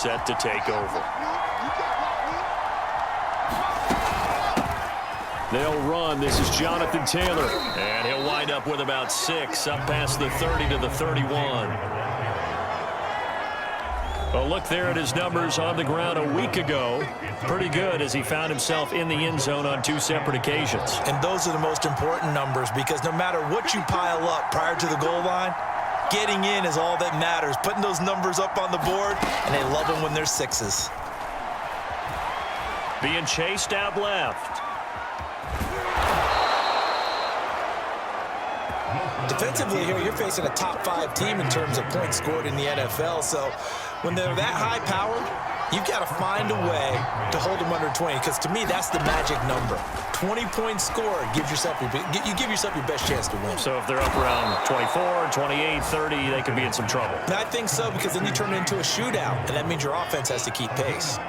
Set to take over. They'll run. This is Jonathan Taylor. And he'll wind up with about 6, up past the 30 to the 31. Well, look there at his numbers on the ground a week ago. Pretty good as he found himself in the end zone on 2 separate occasions. And those are the most important numbers because no matter what you pile up prior to the goal line, getting in is all that matters. Putting those numbers up on the board, and they love them when they're 6s. Being chased out left. Defensively here, you're facing a top 5 team in terms of points scored in the NFL. So when they're that high-powered, you've got to find a way to hold them under 20, because to me, that's the magic number. 20 points scored gives yourself you give yourself your best chance to win. So if they're up around 24, 28, 30, they could be in some trouble. And I think so, because then you turn it into a shootout, and that means your offense has to keep pace.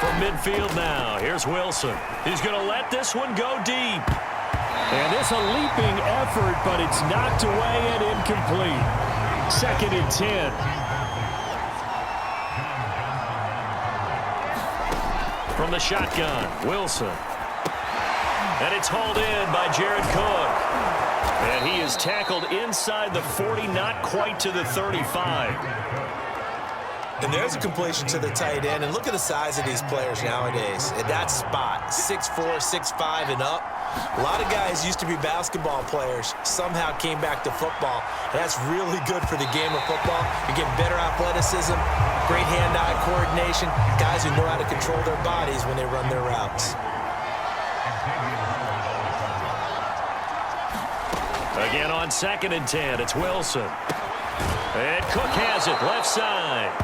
From midfield now, here's Wilson. He's going to let this one go deep. And it's a leaping effort, but it's knocked away and incomplete. 2nd and 10. From the shotgun, Wilson. And it's hauled in by Jared Cook. And he is tackled inside the 40, not quite to the 35. And there's a completion to the tight end. And look at the size of these players nowadays. At that spot, 6'4", 6'5", and up. A lot of guys used to be basketball players, somehow came back to football. And that's really good for the game of football. You're getting better athleticism, great hand-eye coordination, guys who know how to control their bodies when they run their routes. Again on 2nd and 10, it's Wilson. And Cook has it, left side.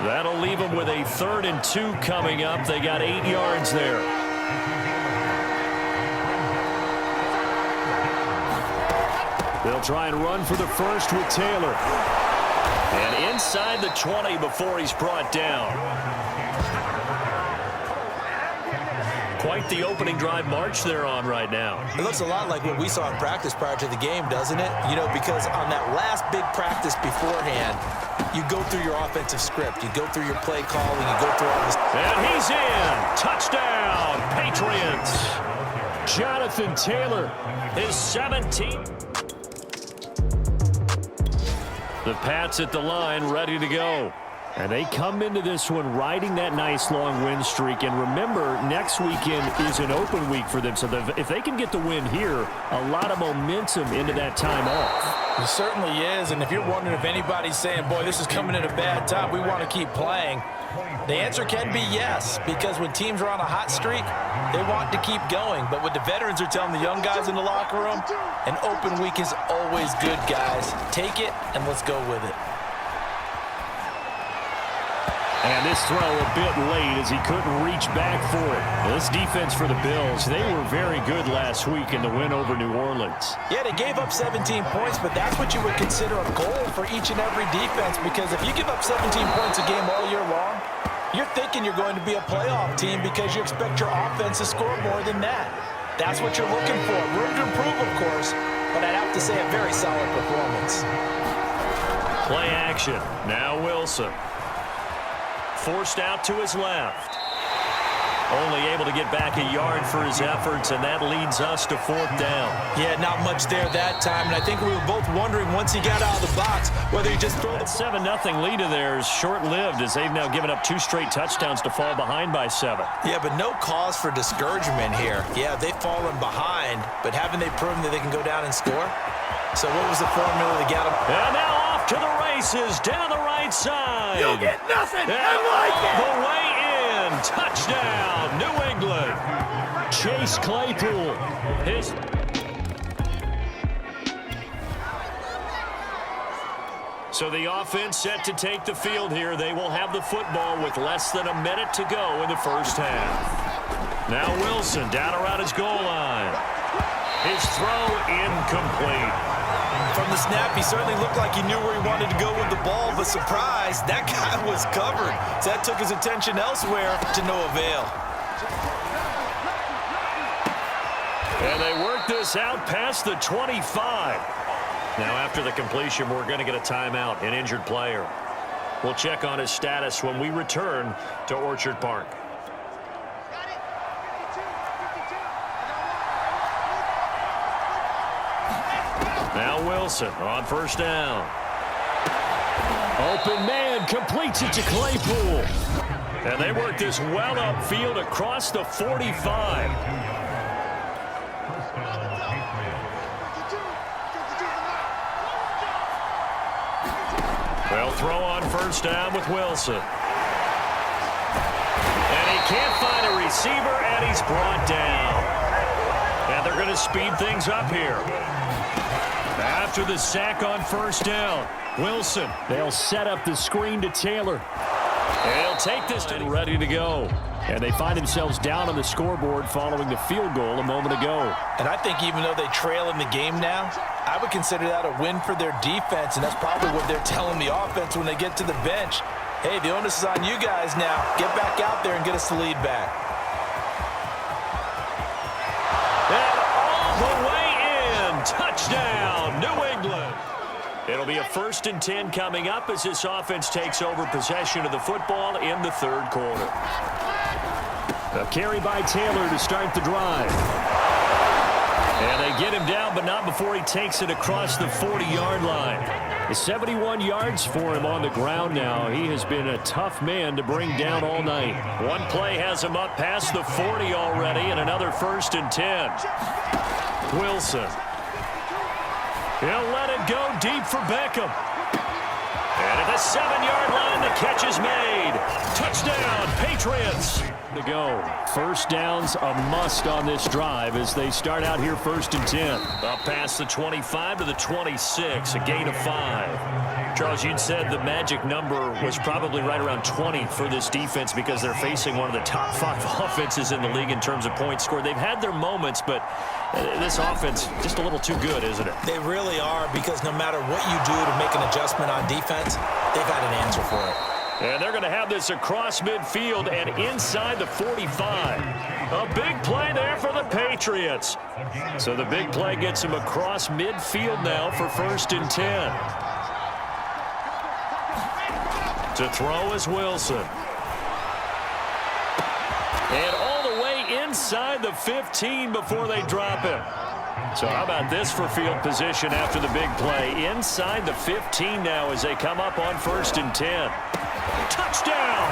That'll leave them with a 3rd and 2 coming up. They got 8 yards there. They'll try and run for the first with Taylor. And inside the 20 before he's brought down. Quite the opening drive march they're on right now. It looks a lot like what we saw in practice prior to the game, doesn't it? You know, because on that last big practice beforehand, you go through your offensive script. You go through your play calling. You go through all this. And he's in. Touchdown, Patriots. Jonathan Taylor, his 17th. The Pats at the line, ready to go. And they come into this one riding that nice long win streak. And remember, next weekend is an open week for them. So if they can get the win here, a lot of momentum into that time off. It certainly is. And if you're wondering if anybody's saying, boy, this is coming at a bad time, we want to keep playing, the answer can be yes. Because when teams are on a hot streak, they want to keep going. But what the veterans are telling the young guys in the locker room, an open week is always good, guys. Take it and let's go with it. And this throw a bit late as he couldn't reach back for it. This defense for the Bills, they were very good last week in the win over New Orleans. Yeah, they gave up 17 points, but that's what you would consider a goal for each and every defense, because if you give up 17 points a game all year long, you're thinking you're going to be a playoff team because you expect your offense to score more than that. That's what you're looking for. Room to improve, of course, but I'd have to say a very solid performance. Play action. Now Wilson. Forced out to his left. Only able to get back a yard for his efforts, and that leads us to 4th down. Yeah, not much there that time, and I think we were both wondering once he got out of the box whether he just throw the 7-0 lead of theirs short-lived as they've now given up 2 straight touchdowns to fall behind by 7. Yeah, but no cause for discouragement here. Yeah, they've fallen behind, but haven't they proven that they can go down and score? So what was the formula to get them? And now off to the races down the right side. You'll get nothing. And I like it. The way in. Touchdown, New England. Chase Claypool. So the offense set to take the field here. They will have the football with less than a minute to go in the first half. Now Wilson down around his goal line. His throw incomplete. From the snap, he certainly looked like he knew where he wanted to go with the ball, but surprise, that guy was covered. So that took his attention elsewhere to no avail. And they work this out past the 25. Now, after the completion, we're going to get a timeout, an injured player. We'll check on his status when we return to Orchard Park. Now Wilson on first down. Open man completes it to Claypool. And they work this well upfield across the 45. They'll throw on first down with Wilson. And he can't find a receiver, and he's brought down. And they're going to speed things up here. After the sack on first down, Wilson. They'll set up the screen to Taylor. And he'll take this to ready to go. And they find themselves down on the scoreboard following the field goal a moment ago. And I think even though they trail in the game now, I would consider that a win for their defense, and that's probably what they're telling the offense when they get to the bench. Hey, the onus is on you guys now. Get back out there and get us the lead back. And all the way in. Touchdown, New England. It'll be a 1st and 10 coming up as this offense takes over possession of the football in the third quarter. A carry by Taylor to start the drive. And they get him down, but not before he takes it across the 40-yard line. The 71 yards for him on the ground now. He has been a tough man to bring down all night. One play has him up past the 40 already, and another 1st and 10. Wilson. He'll let it go deep for Beckham. And at the 7-yard line, the catch is made. Touchdown, Patriots. To go. First down's a must on this drive as they start out here 1st and 10. Up past the 25 to the 26, a gain of 5. Charles, you'd said the magic number was probably right around 20 for this defense because they're facing one of the top 5 offenses in the league in terms of points scored. They've had their moments, but this offense just a little too good, isn't it? They really are, because no matter what you do to make an adjustment on defense, they've got an answer for it. And they're going to have this across midfield and inside the 45. A big play there for the Patriots. So the big play gets him across midfield now for 1st and 10. To throw is Wilson. And all the way inside the 15 before they drop him. So how about this for field position after the big play? Inside the 15 now as they come up on 1st and 10. Touchdown!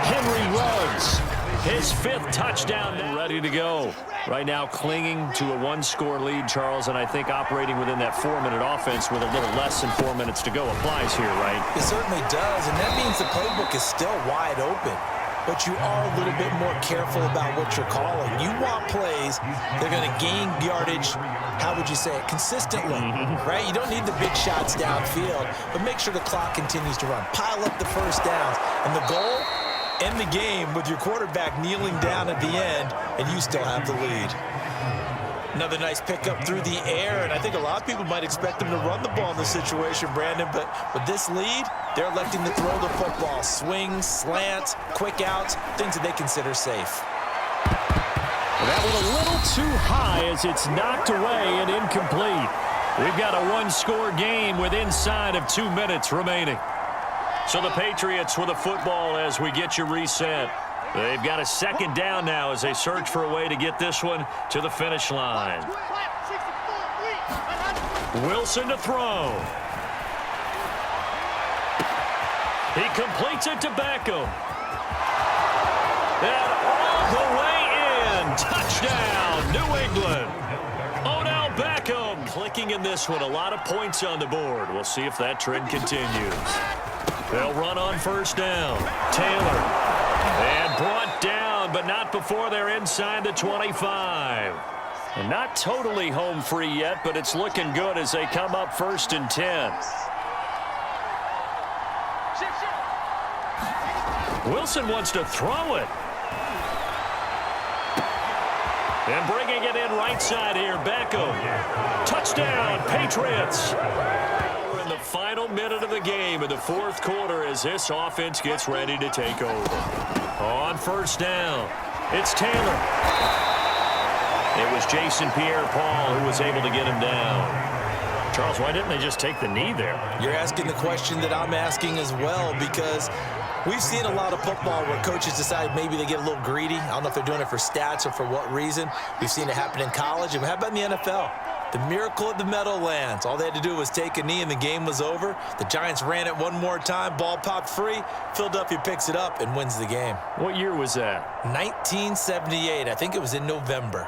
Henry Ruggs, his 5th touchdown, ready to go. Right now clinging to a 1-score lead, Charles, and I think operating within that 4-minute offense with a little less than 4 minutes to go applies here, right? It certainly does, and that means the playbook is still wide open. But you are a little bit more careful about what you're calling. You want plays that are going to gain yardage, how would you say it, consistently, right? You don't need the big shots downfield, but make sure the clock continues to run. Pile up the first downs. And the goal, end the game with your quarterback kneeling down at the end, and you still have the lead. Another nice pickup through the air, and I think a lot of people might expect them to run the ball in this situation, Brandon, but with this lead, they're electing to throw the football. Swings, slants, quick outs, things that they consider safe. That one a little too high as it's knocked away and incomplete. We've got a 1-score game with inside of 2 minutes remaining. So the Patriots with a football as we get you reset. They've got a 2nd down now as they search for a way to get this one to the finish line. Wilson to throw. He completes it to Beckham. And all the way in. Touchdown, New England. Odell Beckham clicking in this one. A lot of points on the board. We'll see if that trend continues. They'll run on first down. Taylor. And brought down, but not before they're inside the 25. And not totally home free yet, but it's looking good as they come up 1st and 10. Wilson wants to throw it. And bringing it in right side here, Beckham. Touchdown, Patriots. In the final minute of the game in the 4th quarter as this offense gets ready to take over. On first down, it's Taylor. It was Jason Pierre-Paul who was able to get him down. Charles, why didn't they just take the knee there? You're asking the question that I'm asking as well, because we've seen a lot of football where coaches decide maybe they get a little greedy. I don't know if they're doing it for stats or for what reason. We've seen it happen in college. And how about in the NFL? The miracle at the Meadowlands. All they had to do was take a knee and the game was over. The Giants ran it one more time. Ball popped free. Philadelphia picks it up and wins the game. What year was that? 1978. I think it was in November.